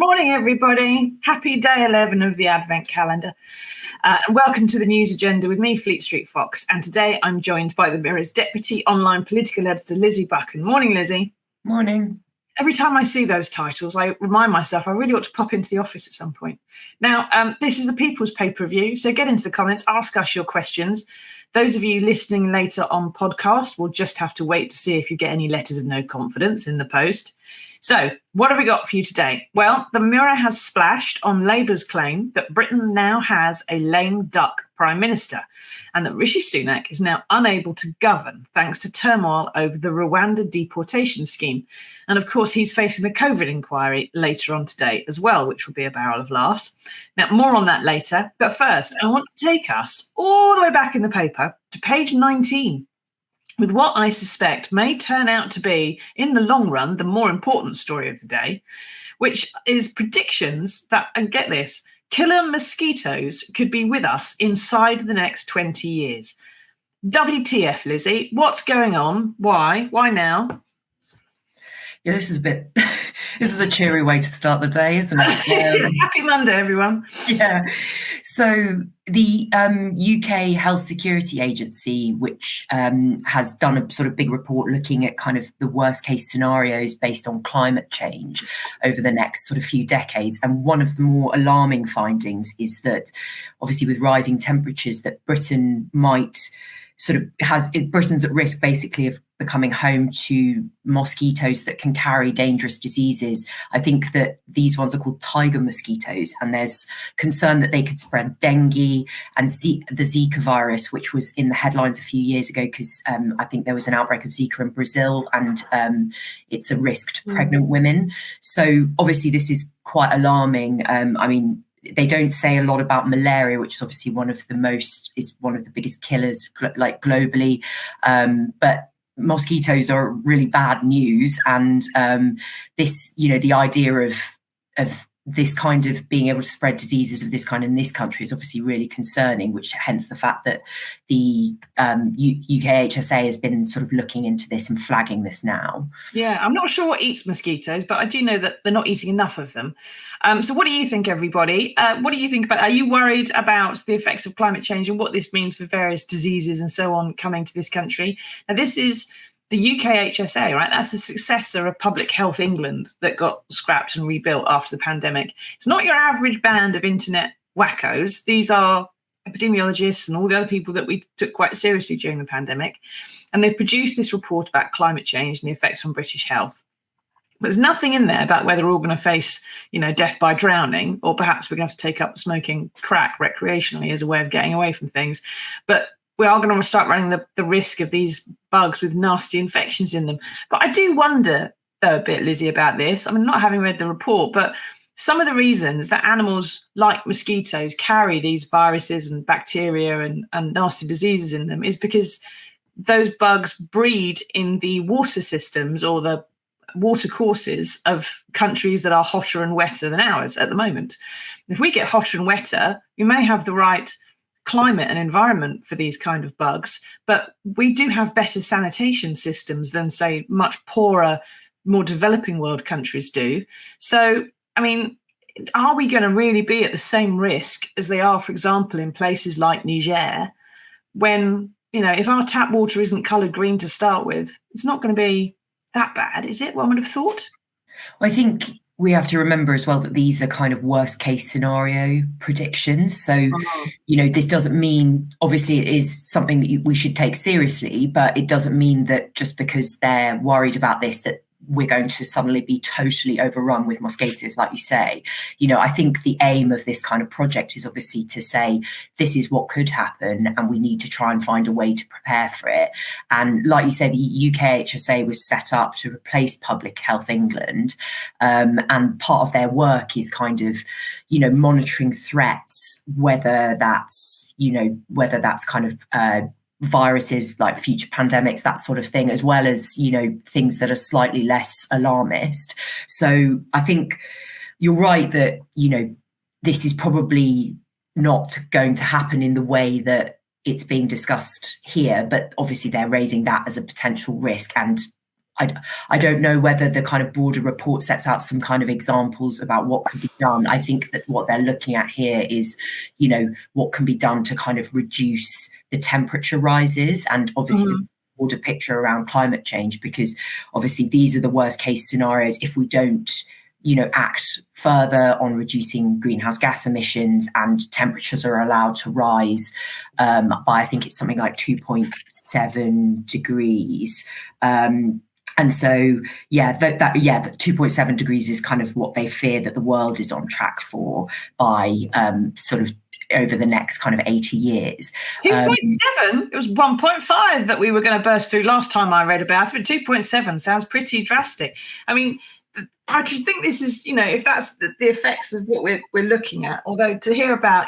morning, everybody. Happy day 11 of the Advent calendar. And welcome to the news agenda with me, Fleet Street Fox. And today I'm joined by the Mirror's deputy online political editor, Lizzie Buchan. Morning, Lizzie. Morning. Every time I see those titles, I remind myself I really ought to pop into the office at some point. Now, this is the People's Pay-Per-View, so get into the comments, ask us your questions. Those of you listening later on podcast will just have to wait to see if you get any letters of no confidence in the post. So, what have we got for you today? Well, the Mirror has splashed on Labour's claim that Britain now has a lame duck Prime Minister and that Rishi Sunak is now unable to govern thanks to turmoil over the Rwanda deportation scheme. And of course, he's facing the COVID inquiry later on today as well, which will be a barrel of laughs. Now, more on that later. But first, I want to take us all the way back in the paper to page 19. With what I suspect may turn out to be, in the long run, the more important story of the day, which is predictions that, and get this, killer mosquitoes could be with us inside the next 20 years. WTF, Lizzie? What's going on? Why? Why now? Yeah, this is a cheery way to start the day, isn't it? Happy Monday, everyone. Yeah. So the UK Health Security Agency, which has done a sort of big report looking at kind of the worst case scenarios based on climate change over the next sort of few decades. And one of the more alarming findings is that obviously with rising temperatures that Britain might Britain's at risk basically of becoming home to mosquitoes that can carry dangerous diseases. I think that these ones are called tiger mosquitoes, and there's concern that they could spread dengue and the Zika virus, which was in the headlines a few years ago because I think there was an outbreak of Zika in Brazil, and it's a risk to pregnant women. So obviously this is quite alarming. They don't say a lot about malaria, which is obviously one of the biggest killers, like globally. But mosquitoes are really bad news, and the idea of this kind of being able to spread diseases of this kind in this country is obviously really concerning, which hence the fact that the UK HSA has been sort of looking into this and flagging this now. Yeah, I'm not sure what eats mosquitoes, but I do know that they're not eating enough of them. So what do you think, everybody? What do you think about, are you worried about the effects of climate change and what this means for various diseases and so on coming to this country? Now, this is the UK HSA, right? That's the successor of Public Health England that got scrapped and rebuilt after the pandemic. It's not your average band of internet wackos. These are epidemiologists and all the other people that we took quite seriously during the pandemic. And they've produced this report about climate change and the effects on British health. But there's nothing in there about whether we're all going to face, death by drowning, or perhaps we're going to have to take up smoking crack recreationally as a way of getting away from things. But we are going to start running the risk of these bugs with nasty infections in them. But I do wonder, though, a bit, Lizzie, about this. I mean, not having read the report, but some of the reasons that animals like mosquitoes carry these viruses and bacteria and nasty diseases in them is because those bugs breed in the water systems or the water courses of countries that are hotter and wetter than ours at the moment. If we get hotter and wetter, we may have the right climate and environment for these kind of bugs, but we do have better sanitation systems than, say, much poorer, more developing world countries do. So, I mean, are we going to really be at the same risk as they are, for example, in places like Niger, when, if our tap water isn't coloured green to start with, it's not going to be that bad, is it? One would have thought. Well, I think we have to remember as well that these are kind of worst case scenario predictions. So, this doesn't mean, obviously it is something that we should take seriously, but it doesn't mean that just because they're worried about this, that we're going to suddenly be totally overrun with mosquitoes, like you say. I think the aim of this kind of project is obviously to say, this is what could happen and we need to try and find a way to prepare for it. And like you said, the UK HSA was set up to replace Public Health England. And part of their work is kind of, monitoring threats, whether that's kind of viruses like future pandemics, that sort of thing, as well as, things that are slightly less alarmist. So I think you're right that, this is probably not going to happen in the way that it's being discussed here, but obviously they're raising that as a potential risk. And I don't know whether the kind of broader report sets out some kind of examples about what could be done. I think that what they're looking at here is, what can be done to kind of reduce the temperature rises, and obviously the broader picture around climate change, because obviously these are the worst case scenarios if we don't act further on reducing greenhouse gas emissions, and temperatures are allowed to rise by, I think it's something like 2.7 degrees. And so, that 2.7 degrees is kind of what they fear that the world is on track for by sort of over the next kind of 80 years. 2.7? It was 1.5 that we were going to burst through last time I read about it, but 2.7 sounds pretty drastic. I mean, I could think this is, if that's the effects of what we're looking at, although to hear about,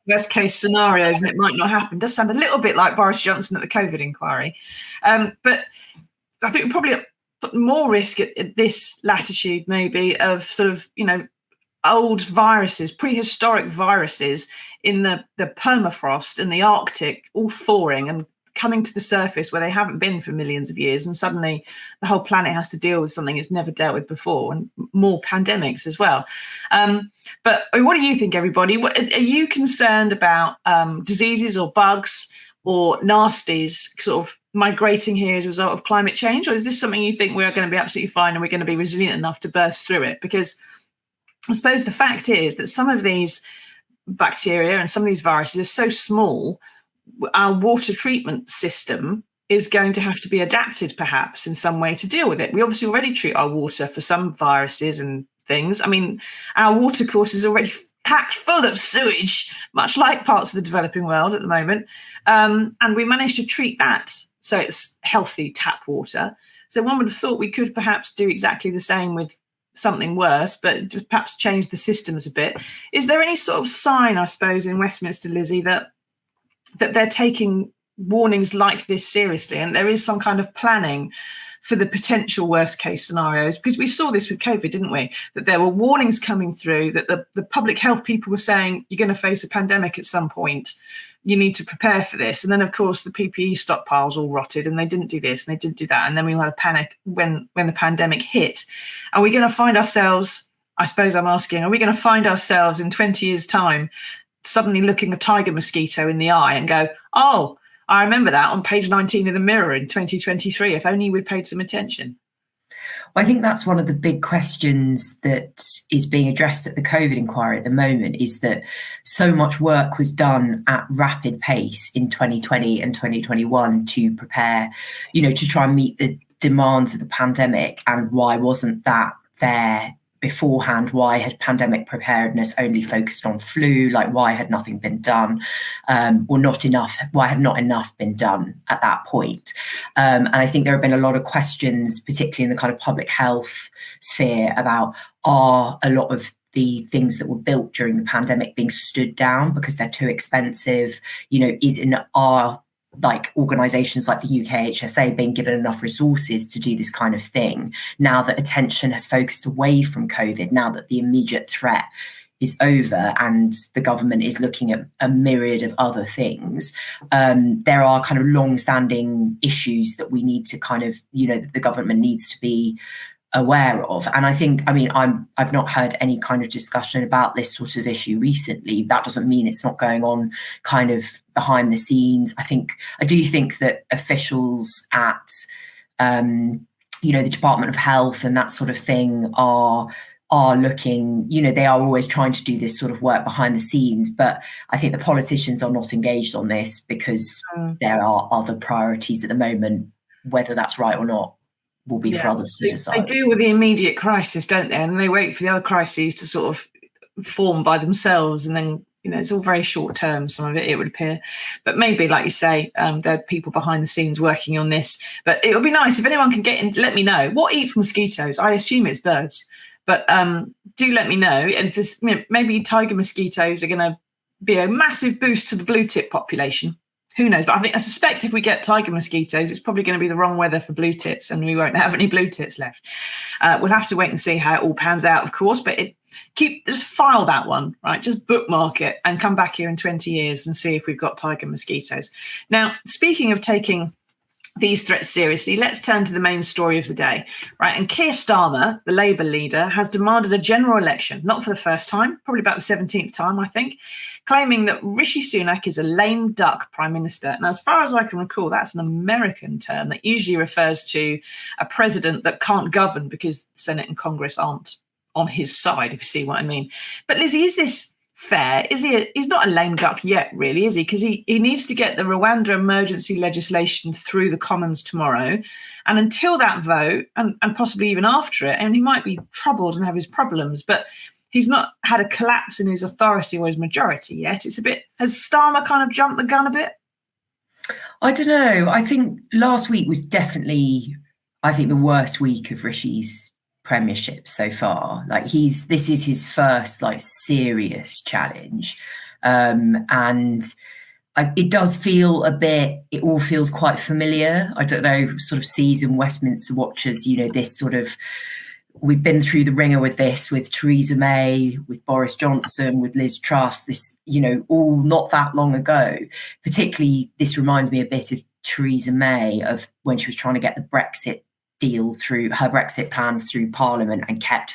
worst case scenarios and it might not happen does sound a little bit like Boris Johnson at the COVID inquiry. But I think we probably put more risk at this latitude, maybe, of sort of, old viruses, prehistoric viruses in the permafrost in the Arctic, all thawing and coming to the surface where they haven't been for millions of years, and suddenly the whole planet has to deal with something it's never dealt with before, and more pandemics as well. But what do you think, everybody? Are you concerned about diseases or bugs or nasties sort of migrating here as a result of climate change, or is this something you think we're going to be absolutely fine and we're going to be resilient enough to burst through it? Because I suppose the fact is that some of these bacteria and some of these viruses are so small, our water treatment system is going to have to be adapted perhaps in some way to deal with it. We obviously already treat our water for some viruses and things. I mean, our water course is already packed full of sewage, much like parts of the developing world at the moment. And we managed to treat that so it's healthy tap water. So one would have thought we could perhaps do exactly the same with something worse, but perhaps change the systems a bit. Is there any sort of sign, I suppose, in Westminster, Lizzie, that they're taking warnings like this seriously, and there is some kind of planning for the potential worst case scenarios? Because we saw this with COVID, didn't we? That there were warnings coming through, that the public health people were saying, you're going to face a pandemic at some point. You need to prepare for this. And then, of course, the PPE stockpiles all rotted, and they didn't do this and they didn't do that. And then we had a panic when the pandemic hit. Are we going to find ourselves, I suppose I'm asking, are we going to find ourselves in 20 years' time suddenly looking a tiger mosquito in the eye and go, oh, I remember that on page 19 of the Mirror in 2023, if only we'd paid some attention? Well, I think that's one of the big questions that is being addressed at the COVID inquiry at the moment, is that so much work was done at rapid pace in 2020 and 2021 to prepare, to try and meet the demands of the pandemic. And why wasn't that there beforehand? Why had pandemic preparedness only focused on flu? Like, why had nothing been done, or not enough? Why had not enough been done at that point? And I think there have been a lot of questions, particularly in the kind of public health sphere, about, are a lot of the things that were built during the pandemic being stood down because they're too expensive? Are organisations like the UKHSA being given enough resources to do this kind of thing now that attention has focused away from COVID, now that the immediate threat is over and the government is looking at a myriad of other things? There are kind of long-standing issues that we need to kind of, the government needs to be aware of. And I think, I've not heard any kind of discussion about this sort of issue recently. That doesn't mean it's not going on kind of behind the scenes. I do think that officials at, the Department of Health and that sort of thing are looking, they are always trying to do this sort of work behind the scenes. But I think the politicians are not engaged on this because there are other priorities at the moment. Whether that's right or not will be for others to decide. They deal with the immediate crisis, don't they? And they wait for the other crises to sort of form by themselves. And then, it's all very short term, some of it would appear. But maybe, like you say, there are people behind the scenes working on this. But it would be nice if anyone can get in to let me know what eats mosquitoes. I assume it's birds. But do let me know. And if there's, maybe tiger mosquitoes are going to be a massive boost to the blue tip population. Who knows? But I suspect if we get tiger mosquitoes, it's probably going to be the wrong weather for blue tits, and we won't have any blue tits left. We'll have to wait and see how it all pans out, of course. But just file that one, right? Just bookmark it and come back here in 20 years and see if we've got tiger mosquitoes. Now, speaking of taking these threats seriously, let's turn to the main story of the day, right? And Keir Starmer, the Labour leader, has demanded a general election, not for the first time, probably about the 17th time, I think, claiming that Rishi Sunak is a lame duck prime minister. And as far as I can recall, that's an American term that usually refers to a president that can't govern because the Senate and Congress aren't on his side, if you see what I mean. But Lizzie, is this fair? He's not a lame duck yet, really, is he? Because he needs to get the Rwanda emergency legislation through the Commons tomorrow. And until that vote, and possibly even after it, and he might be troubled and have his problems, but he's not had a collapse in his authority or his majority yet. It's a bit, has Starmer kind of jumped the gun a bit? I don't know. I think last week was definitely, the worst week of Rishi's premiership so far. Like this is his first like serious challenge, and it does feel it all feels quite familiar. I don't know, sort of seasoned Westminster watchers, this sort of, we've been through the ringer with this, with Theresa May, with Boris Johnson, with Liz Truss, this, all not that long ago. Particularly, this reminds me a bit of Theresa May, of when she was trying to get the Brexit deal through, her Brexit plans through Parliament, and kept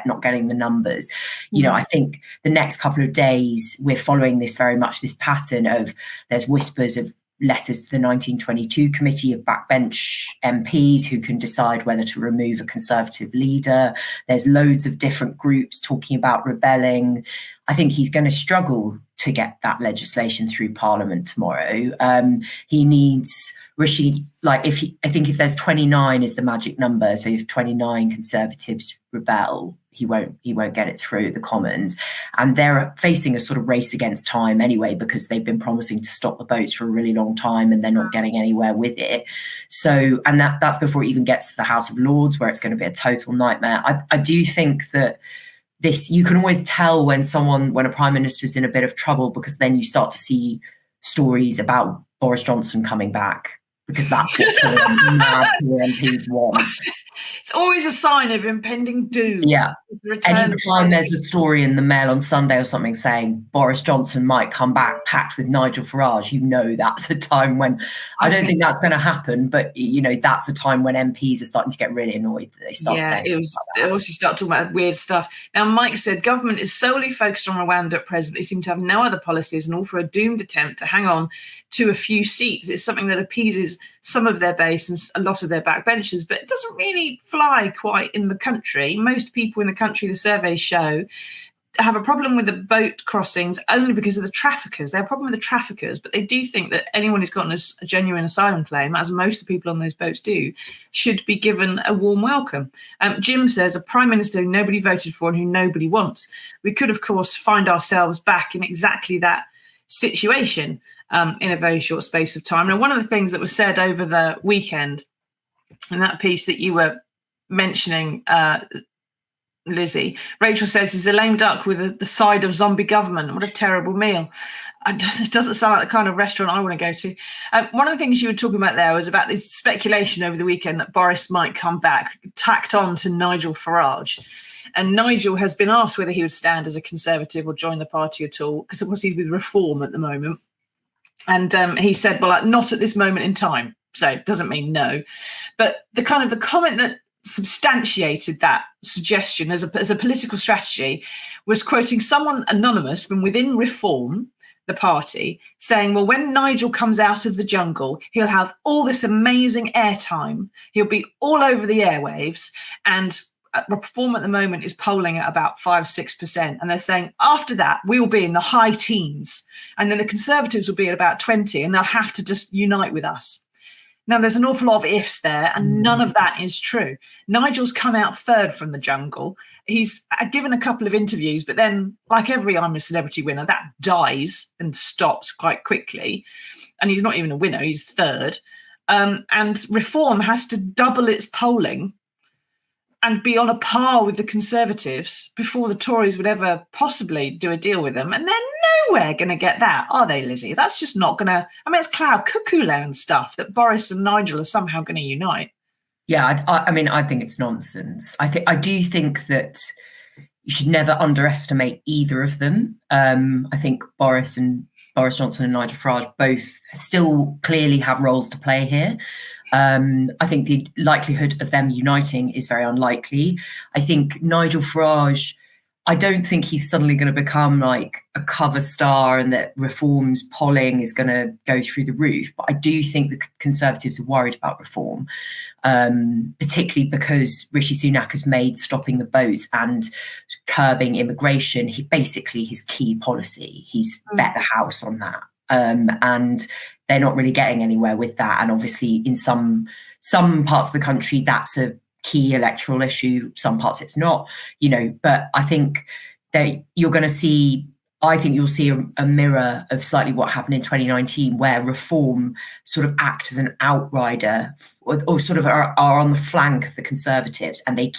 not getting the numbers. I think the next couple of days we're following this very much this pattern of, there's whispers of letters to the 1922 committee of backbench MPs who can decide whether to remove a Conservative leader. There's loads of different groups talking about rebelling. I think he's going to struggle to get that legislation through Parliament tomorrow. He needs Rishi, if there's 29 is the magic number, so if 29 Conservatives rebel, he won't get it through the Commons. And they're facing a sort of race against time anyway, because they've been promising to stop the boats for a really long time and they're not getting anywhere with it. So, and that's before it even gets to the House of Lords, where it's going to be a total nightmare. I do think that you can always tell when a prime minister's in a bit of trouble, because then you start to see stories about Boris Johnson coming back, because that's what mad MPs want. It's always a sign of impending doom. Yeah. Anytime there's a story in the Mail on Sunday or something saying Boris Johnson might come back packed with Nigel Farage, that's a time when, I don't think that's going to happen, but that's a time when MPs are starting to get really annoyed that they start saying. They also start talking about weird stuff. Now, Mike said government is solely focused on Rwanda at present. They seem to have no other policies, and all for a doomed attempt to hang on to a few seats. It's something that appeases some of their base and a lot of their backbenchers, but it doesn't really fly quite in the country. Most people in the country, the surveys show, have a problem with the boat crossings only because of the traffickers. They have a problem with the traffickers, but they do think that anyone who's gotten a genuine asylum claim, as most of the people on those boats do, should be given a warm welcome. Jim says, a prime minister who nobody voted for and who nobody wants. We could, of course, find ourselves back in exactly that situation in a very short space of time. Now, one of the things that was said over the weekend in that piece that you were mentioning, Lizzie, Rachel says, is a lame duck with the side of zombie government. What a terrible meal. It doesn't sound like the kind of restaurant I want to go to. One of the things you were talking about there was about this speculation over the weekend that Boris might come back, tacked on to Nigel Farage. And Nigel has been asked whether he would stand as a Conservative or join the party at all, because of course he's with Reform at the moment. And he said, well, not at this moment in time. So it doesn't mean no. But the comment that substantiated that suggestion as a political strategy was quoting someone anonymous from within Reform, the party, saying, well, when Nigel comes out of the jungle, he'll have all this amazing airtime. He'll be all over the airwaves, and Reform at the moment is polling at about 5-6%. And they're saying after that, we will be in the high teens. And then the Conservatives will be at about 20, and they'll have to just unite with us. Now, there's an awful lot of ifs there, and none of that is true. Nigel's come out third from the jungle. He's given a couple of interviews, but then, like every I'm a Celebrity winner, that dies and stops quite quickly. And he's not even a winner, he's third. And Reform has to double its polling and be on a par with the Conservatives before the Tories would ever possibly do a deal with them. And they're nowhere going to get that, are they, Lizzie? That's just not going to... I mean, it's cloud cuckoo land stuff that Boris and Nigel are somehow going to unite. Yeah, I think it's nonsense. I do think that you should never underestimate either of them. I think Boris Johnson and Nigel Farage both still clearly have roles to play here. I think the likelihood of them uniting is very unlikely. I think Nigel Farage, I don't think he's suddenly going to become like a cover star and that Reform's polling is going to go through the roof. But I do think the Conservatives are worried about Reform, particularly because Rishi Sunak has made stopping the boats and curbing immigration basically his key policy. He's bet the house on that. And they're not really getting anywhere with that. And obviously in some parts of the country, that's a key electoral issue. Some parts it's not, but I think that you're going to see, you'll see a mirror of slightly what happened in 2019, where Reform sort of act as an outrider or sort of are on the flank of the Conservatives, and they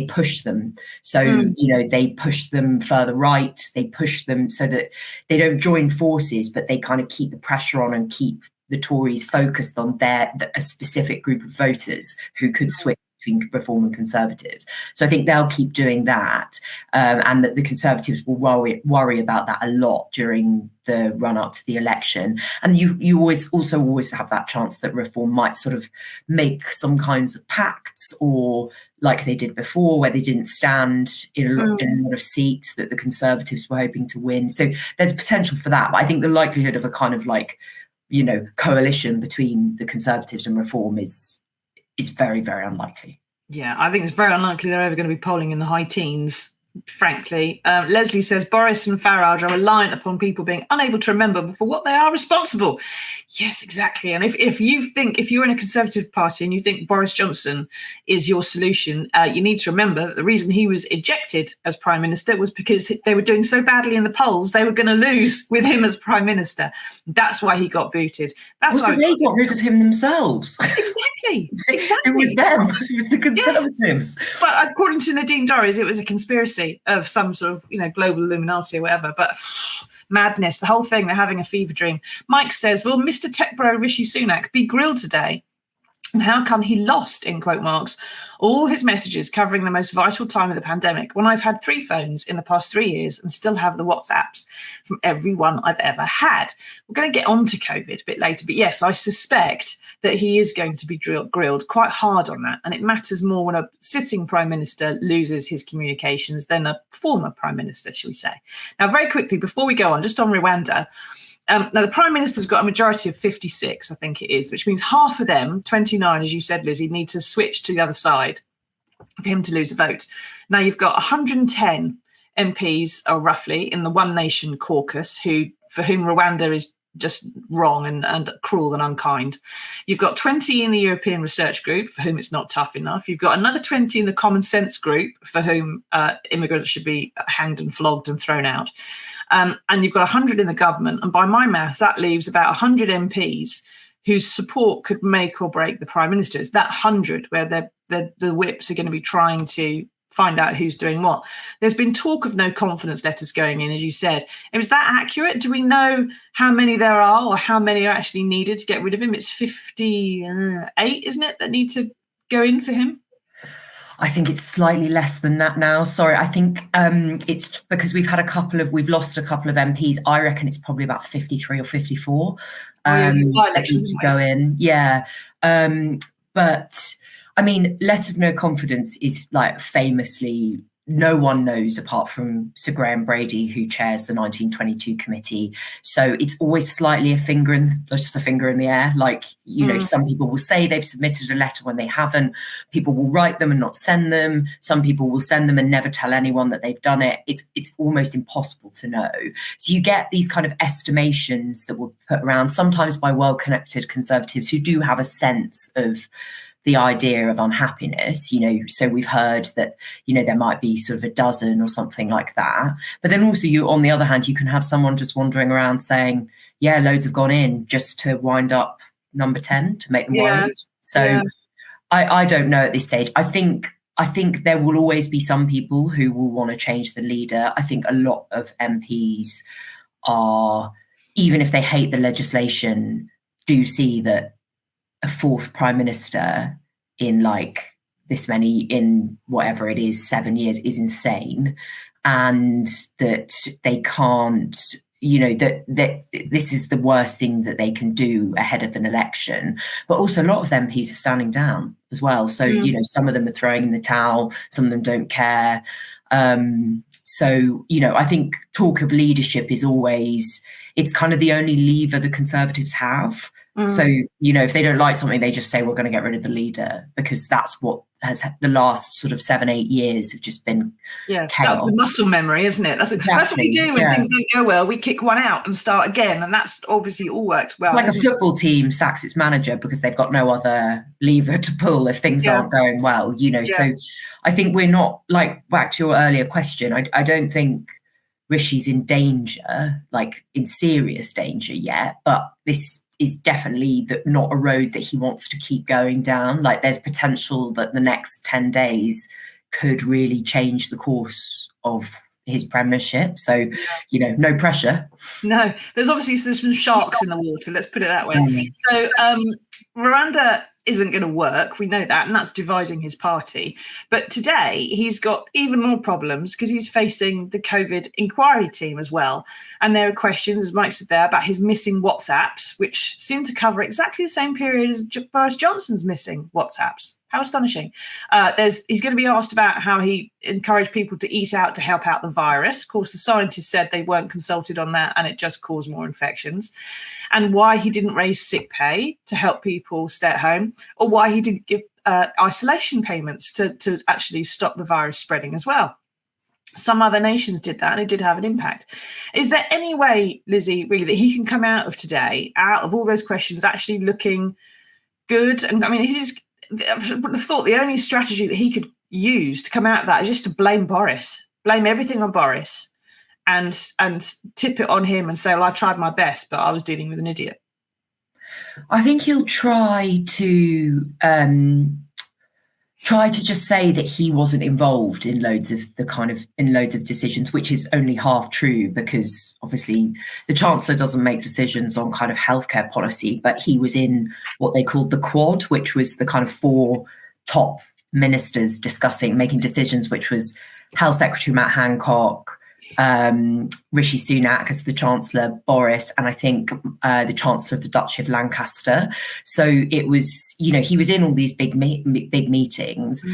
push them. So, they push them further right, they push them so that they don't join forces, but they kind of keep the pressure on and keep the Tories focused on a specific group of voters who could switch between Reform and Conservatives. So I think they'll keep doing that, and that the Conservatives will worry about that a lot during the run up to the election. And you always have that chance that Reform might sort of make some kinds of pacts, or like they did before, where they didn't stand in a lot of seats that the Conservatives were hoping to win. So there's potential for that. But I think the likelihood of a kind of coalition between the Conservatives and Reform is very, very unlikely. Yeah, I think it's very unlikely they're ever going to be polling in the high teens, frankly. Leslie says Boris and Farage are reliant upon people being unable to remember for what they are responsible. Yes, exactly. And if you're in a Conservative Party and you think Boris Johnson is your solution, you need to remember that the reason he was ejected as Prime Minister was because they were doing so badly in the polls, they were going to lose with him as Prime Minister. That's why he got booted. That's why they got rid of him themselves. Exactly. It was them. It was the Conservatives. Yeah. But according to Nadine Dorries, it was a conspiracy of some sort of global Illuminati or whatever. But madness, the whole thing, they're having a fever dream. Mike says, will Mr. Tech Bro Rishi Sunak be grilled today? And how come he lost, in quote marks, all his messages covering the most vital time of the pandemic, when I've had 3 phones in the past 3 years and still have the WhatsApps from everyone I've ever had? We're going to get on to COVID a bit later, but yes, I suspect that he is going to be grilled quite hard on that. And it matters more when a sitting Prime Minister loses his communications than a former Prime Minister, shall we say. Now, very quickly, before we go on, just on Rwanda, now, the Prime Minister's got a majority of 56, I think it is, which means half of them, 29, as you said, Lizzie, need to switch to the other side for him to lose a vote. Now, you've got 110 MPs, or roughly, in the One Nation caucus, for whom Rwanda is just wrong and cruel and unkind. You've got 20 in the European Research Group, for whom it's not tough enough. You've got another 20 in the Common Sense Group, for whom immigrants should be hanged and flogged and thrown out. And you've got 100 in the government. And by my maths, that leaves about 100 MPs whose support could make or break the Prime Minister. It's that 100 where the whips are going to be trying to find out who's doing what. There's been talk of no confidence letters going in, as you said. Is that accurate? Do we know how many there are, or how many are actually needed to get rid of him? It's 58, isn't it, that need to go in for him? I think it's slightly less than that now. Sorry, I think it's because we've lost a couple of MPs. I reckon it's probably about 53 or 54 that need to go in. Yeah. But I mean, letter of no confidence is like famously, no one knows apart from Sir Graham Brady, who chairs the 1922 committee. So it's always slightly just a finger in the air. Like, some people will say they've submitted a letter when they haven't. People will write them and not send them. Some people will send them and never tell anyone that they've done it. It's almost impossible to know. So you get these kind of estimations that were put around, sometimes by well-connected Conservatives who do have a sense of the idea of unhappiness, so we've heard that, there might be sort of a dozen or something like that. But then also on the other hand, you can have someone just wandering around saying, yeah, loads have gone in just to wind up number 10 to make them worried. So I don't know at this stage. I think there will always be some people who will want to change the leader. I think a lot of MPs are, even if they hate the legislation, do see that a fourth Prime Minister in in whatever it is, 7 years, is insane, and that they can't, that this is the worst thing that they can do ahead of an election. But also a lot of them MPs are standing down as well. So, some of them are throwing in the towel, some of them don't care. So, I think talk of leadership is always, it's kind of the only lever the Conservatives have. So, if they don't like something, they just say, we're going to get rid of the leader, because that's what has the last sort of 7-8 years have just been chaos. That's the muscle memory, isn't it? That's what we do when things don't go well. We kick one out and start again. And that's obviously all worked well. It's like a football team sacks its manager because they've got no other lever to pull if things aren't going well, So I think we're not, like, back to your earlier question, I don't think Rishi's in danger, like in serious danger yet, but this is definitely not a road that he wants to keep going down. Like, there's potential that the next 10 days could really change the course of his premiership. So, no pressure. No, there's obviously some sharks in the water, let's put it that way. So Rwanda isn't going to work, we know that, and that's dividing his party. But today he's got even more problems because he's facing the COVID inquiry team as well. And there are questions, as Mike said there, about his missing WhatsApps, which seem to cover exactly the same period as Boris Johnson's missing WhatsApps. How astonishing. He's going to be asked about how he encouraged people to eat out to help out the virus. Of course, the scientists said they weren't consulted on that and it just caused more infections. And why he didn't raise sick pay to help people stay at home, or why he didn't give isolation payments to actually stop the virus spreading as well. Some other nations did that and it did have an impact. Is there any way, Lizzie, really, that he can come out of today, out of all those questions, actually looking good? And I mean, I would have thought the only strategy that he could use to come out of that is just to blame everything on Boris and tip it on him and say, well, I tried my best, but I was dealing with an idiot. I think he'll try to just say that he wasn't involved in loads of decisions, which is only half true, because obviously the Chancellor doesn't make decisions on kind of healthcare policy, but he was in what they called the Quad, which was the kind of 4 top ministers making decisions, which was Health Secretary Matt Hancock, Rishi Sunak as the Chancellor, Boris, and I think the Chancellor of the Duchy of Lancaster. So it was, he was in all these big meetings.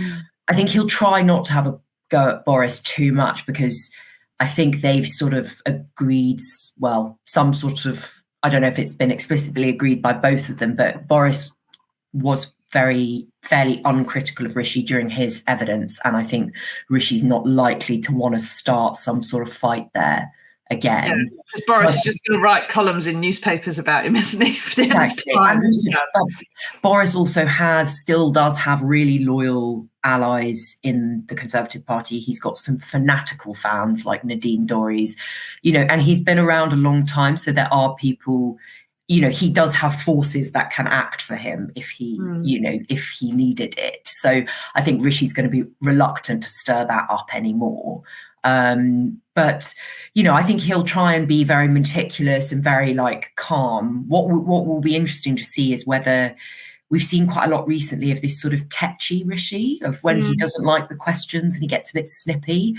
I think he'll try not to have a go at Boris too much, because I think they've sort of agreed, some sort of, I don't know if it's been explicitly agreed by both of them, but Boris was fairly uncritical of Rishi during his evidence, and I think Rishi's not likely to want to start some sort of fight there again. Because Boris is just going to write columns in newspapers about him, isn't he? For the end of time. Boris also still does have really loyal allies in the Conservative Party. He's got some fanatical fans like Nadine Dorries, and he's been around a long time. So there are people, he does have forces that can act for him if he needed it. So I think Rishi's going to be reluctant to stir that up anymore. But I think he'll try and be very meticulous and very calm. What will be interesting to see is whether we've seen quite a lot recently of this sort of tetchy Rishi, of when he doesn't like the questions and he gets a bit snippy,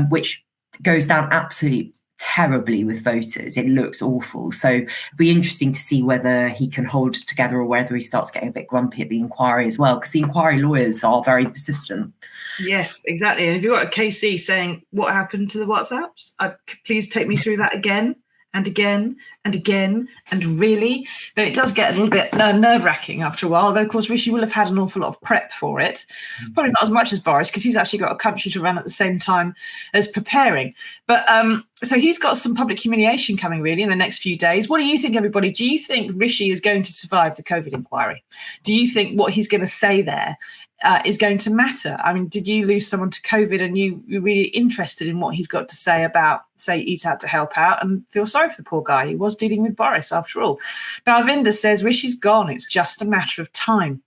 which goes down absolutely terribly with voters. It looks awful. So it'll be interesting to see whether he can hold it together or whether he starts getting a bit grumpy at the inquiry as well, because the inquiry lawyers are very persistent. Yes, exactly. And if you've got a KC saying, what happened to the WhatsApps? Please take me through that again and again and again. And really, then it does get a little bit nerve-wracking after a while. Although, of course, Rishi will have had an awful lot of prep for it. Probably not as much as Boris, because he's actually got a country to run at the same time as preparing. But so he's got some public humiliation coming really in the next few days. What do you think, everybody? Do you think Rishi is going to survive the COVID inquiry? Do you think what he's going to say there is going to matter? I mean, did you lose someone to COVID and you're really interested in what he's got to say about, say, eat out to help out, and feel sorry for the poor guy? He was dealing with Boris after all. Balvinder says Rishi's gone. It's just a matter of time.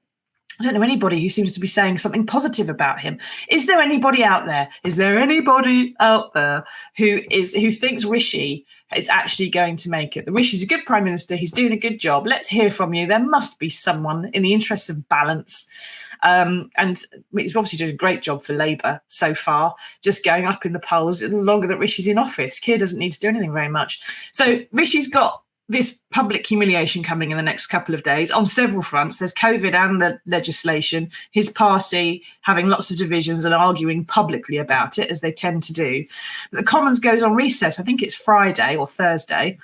I don't know anybody who seems to be saying something positive about him. Is there anybody out there? Is there anybody out there who thinks Rishi is actually going to make it? Rishi's a good prime minister. He's doing a good job. Let's hear from you. There must be someone, in the interests of balance, And he's obviously doing a great job for Labour so far, just going up in the polls the longer that Rishi's in office. Keir doesn't need to do anything very much. So Rishi's got this public humiliation coming in the next couple of days on several fronts. There's COVID and the legislation, his party having lots of divisions and arguing publicly about it, as they tend to do. But the Commons goes on recess, I think it's Friday or Thursday.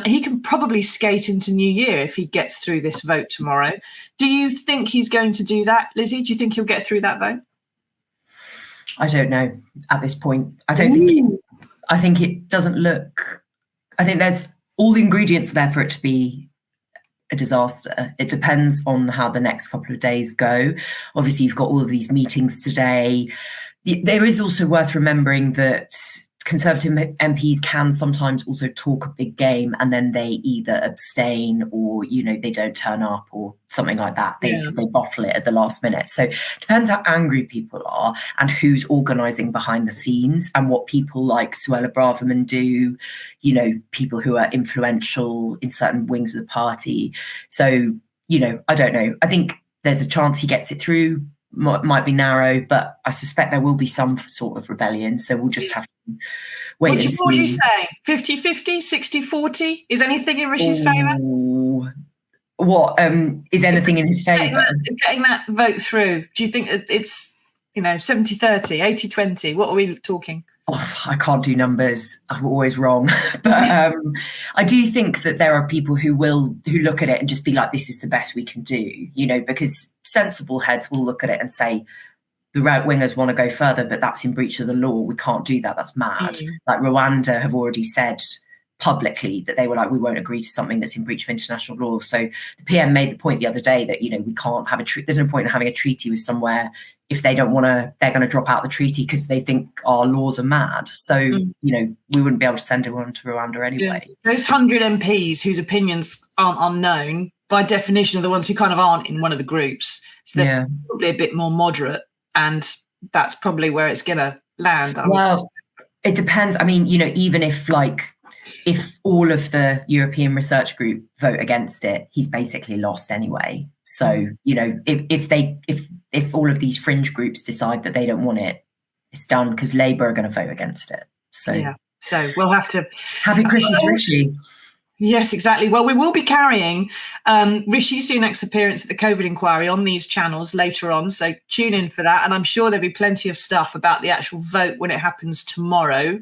He can probably skate into New Year if he gets through this vote tomorrow. Do you think he's going to do that, Lizzie? Do you think he'll get through that vote? I don't know at this point. I think it doesn't look... I think there's all the ingredients are there for it to be a disaster. It depends on how the next couple of days go. Obviously, you've got all of these meetings today. There is also worth remembering that Conservative MPs can sometimes also talk a big game and then they either abstain or, they don't turn up or something like that. They bottle it at the last minute. So it depends how angry people are and who's organising behind the scenes and what people like Suella Braverman do, people who are influential in certain wings of the party. So, I don't know. I think there's a chance he gets it through. Might be narrow, but I suspect there will be some sort of rebellion. So we'll just have to wait and see. What would you say? 50-50, 60-40? Is anything in Rishi's favour? What is anything in his favour? Getting that vote through. Do you think it's 70-30, 80-20? What are we talking? I can't do numbers. I'm always wrong. But I do think that there are people who look at it and just be like, this is the best we can do, because sensible heads will look at it and say, the right wingers want to go further, but that's in breach of the law. We can't do that. That's mad. Like Rwanda have already said publicly that they were like, we won't agree to something that's in breach of international law. So the PM made the point the other day that, we can't have there's no point in having a treaty with somewhere if they don't want to, they're going to drop out the treaty because they think our laws are mad. So, we wouldn't be able to send everyone to Rwanda anyway. Yeah. Those 100 MPs whose opinions aren't unknown, by definition, are the ones who kind of aren't in one of the groups. So they're probably a bit more moderate, and that's probably where it's going to land. It depends. I mean, even if all of the European Research Group vote against it, he's basically lost anyway. So, if all of these fringe groups decide that they don't want it, it's done because Labour are going to vote against it. So, so we'll have to... Happy Christmas, Rishi. Yes, exactly. Well, we will be carrying Rishi Sunak's appearance at the COVID inquiry on these channels later on. So tune in for that. And I'm sure there'll be plenty of stuff about the actual vote when it happens tomorrow.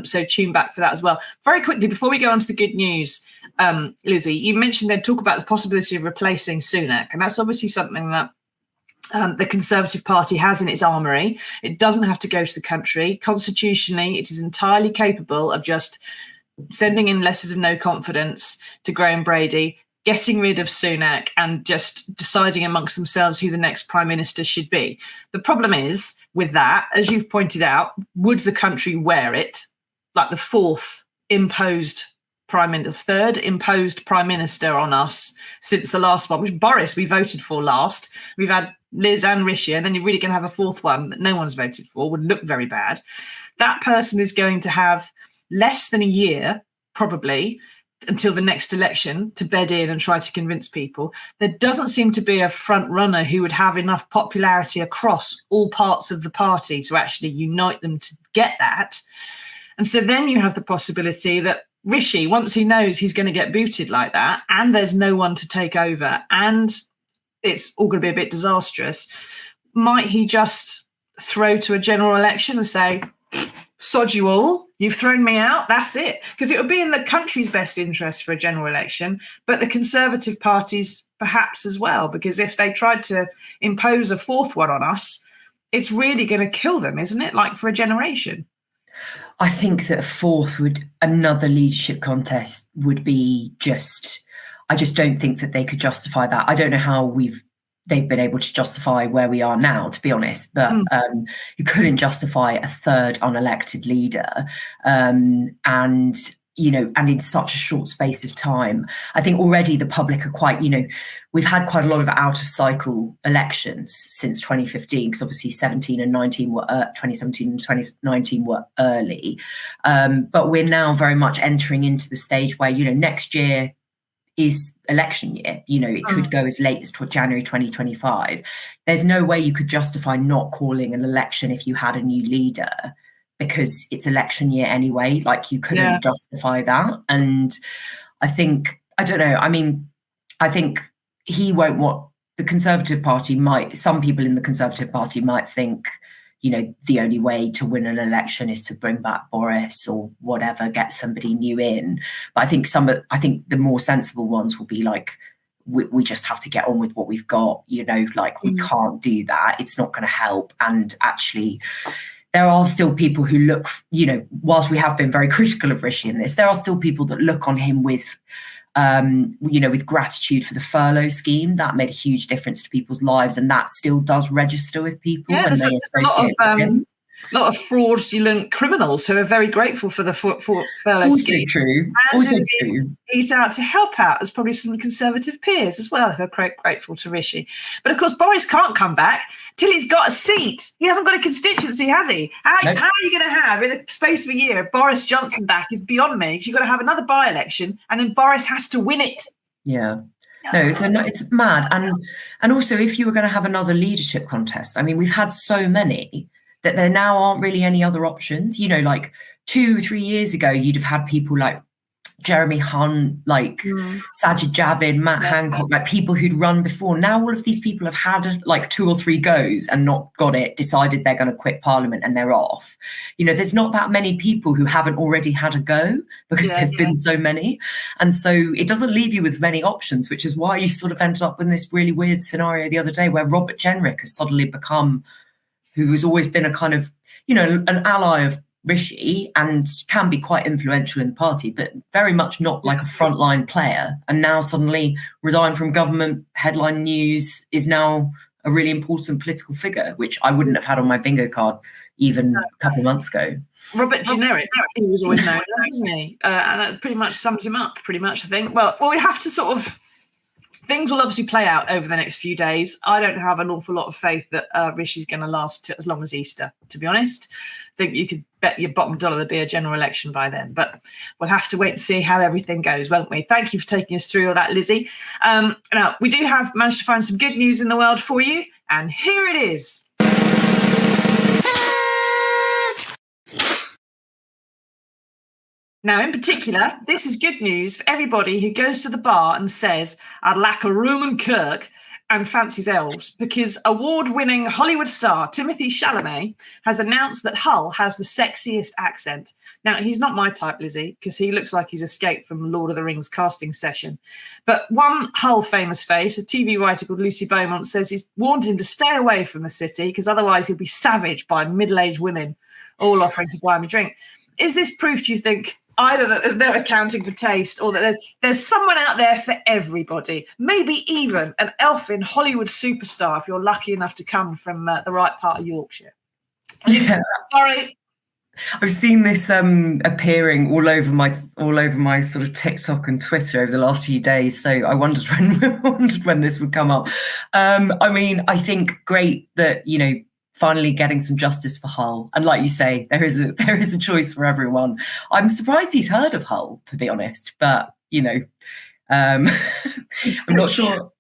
So tune back for that as well. Very quickly, before we go on to the good news, Lizzie, you mentioned they'd talk about the possibility of replacing Sunak. And that's obviously something that the Conservative Party has in its armoury. It doesn't have to go to the country. Constitutionally, it is entirely capable of just sending in letters of no confidence to Graham Brady, getting rid of Sunak and just deciding amongst themselves who the next Prime Minister should be. The problem is with that, as you've pointed out, would the country wear it? Like the third imposed Prime Minister on us since the last one, which Boris we voted for last. We've had Liz and Rishi, and then you're really going to have a fourth one that no one's voted for, would look very bad. That person is going to have less than a year, probably, until the next election to bed in and try to convince people. There doesn't seem to be a front runner who would have enough popularity across all parts of the party to actually unite them to get that. And so then you have the possibility that Rishi, once he knows he's going to get booted like that, and there's no one to take over, and it's all going to be a bit disastrous, might he just throw to a general election and say, sod you all, you've thrown me out, that's it? Because it would be in the country's best interest for a general election, but the Conservative parties perhaps as well, because if they tried to impose a fourth one on us, it's really going to kill them, isn't it? Like for a generation. I think that another leadership contest would be I just don't think that they could justify that. I don't know how they've been able to justify where we are now, to be honest, but you couldn't justify a third unelected leader. And in such a short space of time. I think already the public are quite, we've had quite a lot of out of cycle elections since 2015, because obviously 2017 and 2019 were early. But we're now very much entering into the stage where, next year is election year. It could go as late as January 2025. There's no way you could justify not calling an election if you had a new leader, because it's election year anyway. Like, you couldn't justify that. And I think, I don't know, I mean, I think he won't want, the Conservative Party some people in the Conservative Party might think, the only way to win an election is to bring back Boris or whatever, get somebody new in. But I think the more sensible ones will be like, we just have to get on with what we've got, we can't do that. It's not going to help. And actually, there are still people who look, whilst we have been very critical of Rishi in this, there are still people that look on him with gratitude for the furlough scheme. That made a huge difference to people's lives, and that still does register with people. Yeah, there's a lot of fraudulent criminals who are very grateful for the furlough scheme. Also true. He's out to help out. There's probably some Conservative peers as well who are quite grateful to Rishi. But of course, Boris can't come back till he's got a seat. He hasn't got a constituency, has he? How are you going to have, in the space of a year, Boris Johnson back is beyond me, because you've got to have another by-election, and then Boris has to win it. Yeah. No, it's mad. And also, if you were going to have another leadership contest, I mean, we've had so many that there now aren't really any other options. Like 2-3 years ago, you'd have had people like Jeremy Hunt, like Sajid Javid, Matt Hancock, like people who'd run before. Now all of these people have had like 2 or 3 goes and not got it, decided they're going to quit Parliament and they're off. There's not that many people who haven't already had a go, because there's been so many. And so it doesn't leave you with many options, which is why you sort of ended up in this really weird scenario the other day where Robert Jenrick has suddenly become, who has always been a kind of, an ally of Rishi and can be quite influential in the party, but very much not like a frontline player. And now suddenly resigned from government, headline news, is now a really important political figure, which I wouldn't have had on my bingo card even a couple of months ago. Robert Generic, he was always known as, wasn't he? And that pretty much sums him up, pretty much, I think. Well, we have to sort of... Things will obviously play out over the next few days. I don't have an awful lot of faith that Rishi's going to last as long as Easter, to be honest. I think you could bet your bottom dollar there'll be a general election by then. But we'll have to wait and see how everything goes, won't we? Thank you for taking us through all that, Lizzie. Now, we do have managed to find some good news in the world for you. And here it is. Now, in particular, this is good news for everybody who goes to the bar and says, I'd like a Roman Kirk, and fancies elves, because award-winning Hollywood star Timothée Chalamet has announced that Hull has the sexiest accent. Now, he's not my type, Lizzie, because he looks like he's escaped from Lord of the Rings casting session. But one Hull famous face, a TV writer called Lucy Beaumont, says he's warned him to stay away from the city, because otherwise he'll be savaged by middle-aged women all offering to buy him a drink. Is this proof, do you think, either that there's no accounting for taste, or that there's someone out there for everybody, maybe even an elfin Hollywood superstar if you're lucky enough to come from the right part of Yorkshire? Yeah. Sorry. I've seen this appearing all over my sort of TikTok and Twitter over the last few days. So I wondered when this would come up. I mean, I think great that, finally getting some justice for Hull. And like you say, there is a choice for everyone. I'm surprised he's heard of Hull, to be honest, but I'm not sure.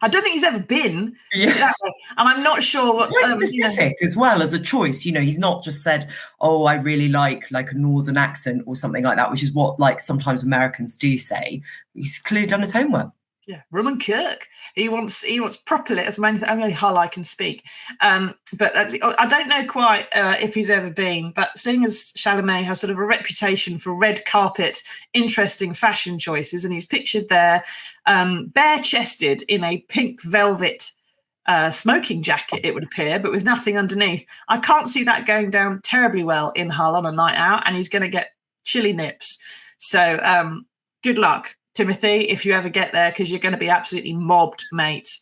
I don't think he's ever been. Yeah. And I'm not sure what specific as well as a choice. He's not just said, oh, I really like a northern accent or something like that, which is what like sometimes Americans do say. He's clearly done his homework. Yeah, Roman Kirk. He wants properly as many. Only Hull I can speak, but I don't know quite if he's ever been. But seeing as Chalamet has sort of a reputation for red carpet, interesting fashion choices, and he's pictured there bare-chested in a pink velvet smoking jacket, it would appear, but with nothing underneath. I can't see that going down terribly well in Hull on a night out, and he's going to get chilly nips. So good luck, Timothy, if you ever get there, because you're going to be absolutely mobbed, mate.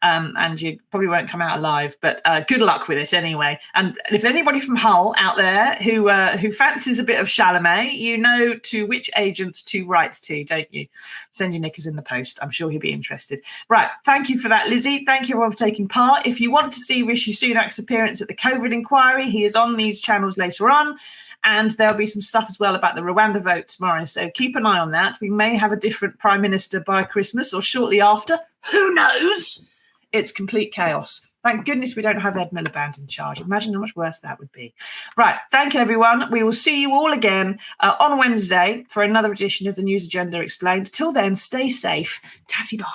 and you probably won't come out alive. But good luck with it anyway. And if anybody from Hull out there who fancies a bit of Chalamet, you know to which agent to write to, don't you? Send your knickers in the post. I'm sure he'll be interested. Right. Thank you for that, Lizzie. Thank you everyone for taking part. If you want to see Rishi Sunak's appearance at the COVID inquiry, he is on these channels later on. And there'll be some stuff as well about the Rwanda vote tomorrow. So keep an eye on that. We may have a different prime minister by Christmas or shortly after. Who knows? It's complete chaos. Thank goodness we don't have Ed Miliband in charge. Imagine how much worse that would be. Right. Thank you, everyone. We will see you all again on Wednesday for another edition of the News Agenda Explained. Till then, stay safe. Tatty bye.